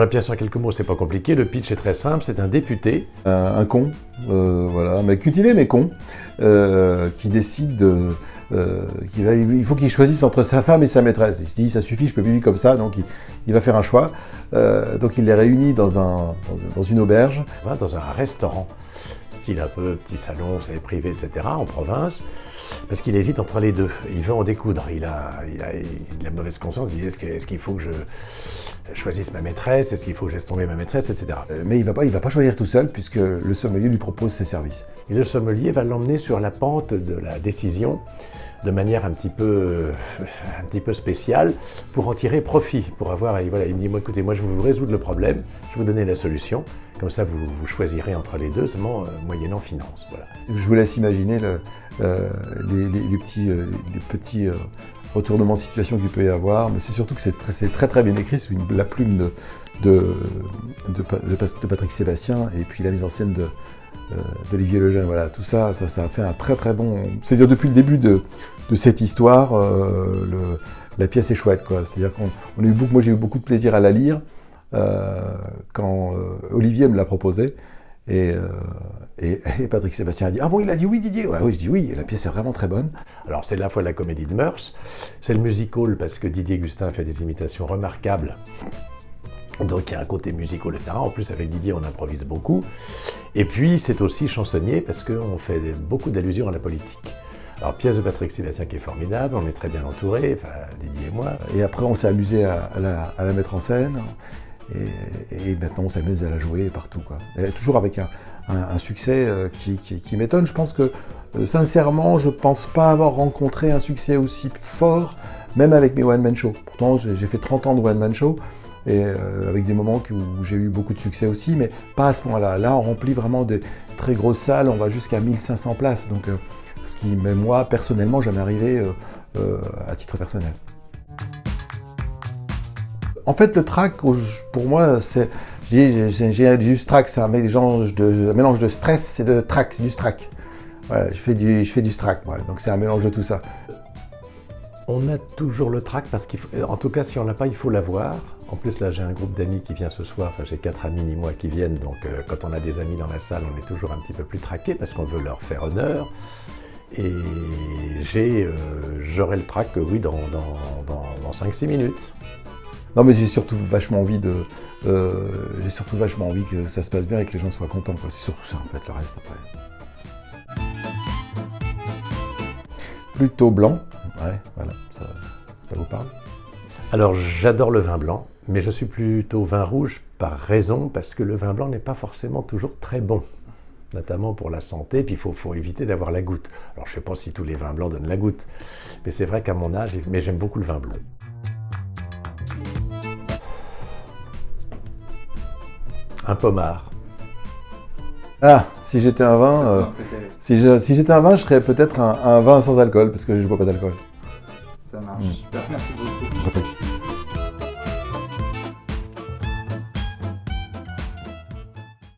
la pièce en quelques mots, c'est pas compliqué, le pitch est très simple, c'est un député. Un con, voilà, mais cultivé mais con, qui décide il faut qu'il choisisse entre sa femme et sa maîtresse. Il se dit, ça suffit, je peux plus vivre comme ça, donc il va faire un choix. Donc il les réunit dans une auberge. Dans un restaurant, style un peu petit salon, vous savez, privé, etc., en province, parce qu'il hésite entre les deux. Il veut en découdre, il a de la mauvaise conscience, il dit, est-ce qu'il faut que je choisisse ma maîtresse, est-ce qu'il faut que je laisse tomber ma maîtresse, etc. Mais il va pas choisir tout seul, puisque le sommelier lui propose ses services. Et le sommelier va l'emmener sur la pente de la décision, de manière un petit peu spéciale, pour en tirer profit, pour avoir, et voilà, il me dit, écoutez, moi je vais vous résoudre le problème, je vais vous donner la solution, comme ça vous choisirez entre les deux, seulement moyennant finance. Voilà. Je vous laisse imaginer les petits retournements de situation qu'il peut y avoir, mais c'est surtout que c'est très très bien écrit sous la plume de Patrick Sébastien, et puis la mise en scène d'Olivier Lejeune. Voilà, tout ça a fait un très très bon... C'est-à-dire depuis le début de cette histoire, la pièce est chouette, quoi. C'est-à-dire moi j'ai eu beaucoup de plaisir à la lire quand Olivier me l'a proposé, et Patrick Sébastien a dit « Ah bon, il a dit oui, Didier ?» Ouais, oui, je dis oui, et la pièce est vraiment très bonne. Alors c'est à la fois la comédie de mœurs, c'est le musical parce que Didier Gustin fait des imitations remarquables. Donc il y a un côté musical, etc. En plus avec Didier on improvise beaucoup. Et puis c'est aussi chansonnier parce qu'on fait beaucoup d'allusions à la politique. Alors pièce de Patrick Sébastien qui est formidable, on est très bien entourés, enfin Didier et moi. Et après on s'est amusé à la mettre en scène, et maintenant on s'amuse à la jouer partout, quoi. Et toujours avec un succès qui m'étonne. Je pense que sincèrement, je pense pas avoir rencontré un succès aussi fort, même avec mes one-man shows. Pourtant j'ai fait 30 ans de one-man show, et avec des moments où j'ai eu beaucoup de succès aussi, mais pas à ce point-là. Là, on remplit vraiment des très grosses salles, on va jusqu'à 1500 places, donc ce qui, même moi, personnellement, jamais arrivé à titre personnel. En fait, le track, pour moi, j'ai du strack, c'est un mélange de stress et de track, c'est du strack. Voilà, je fais du strack, moi, donc c'est un mélange de tout ça. On a toujours le track parce en tout cas, si on l'a pas, il faut l'avoir. En plus, là, j'ai un groupe d'amis qui vient ce soir, enfin, j'ai 4 amis ni moi qui viennent, donc quand on a des amis dans la salle, on est toujours un petit peu plus traqué parce qu'on veut leur faire honneur. Et j'aurai le track, oui, dans 5-6 minutes. Non, mais j'ai surtout vachement envie que ça se passe bien et que les gens soient contents, quoi. C'est surtout ça, en fait, le reste après. Plutôt blanc, ouais, voilà, ça vous parle? Alors, j'adore le vin blanc, mais je suis plutôt vin rouge par raison, parce que le vin blanc n'est pas forcément toujours très bon, notamment pour la santé, puis il faut éviter d'avoir la goutte. Alors, je ne sais pas si tous les vins blancs donnent la goutte, mais c'est vrai qu'à mon âge, mais j'aime beaucoup le vin blanc. Un pommard. Ah, si j'étais un vin, si j'étais un vin, je serais peut-être un vin sans alcool, parce que je ne bois pas d'alcool. Ça marche. Super, merci beaucoup.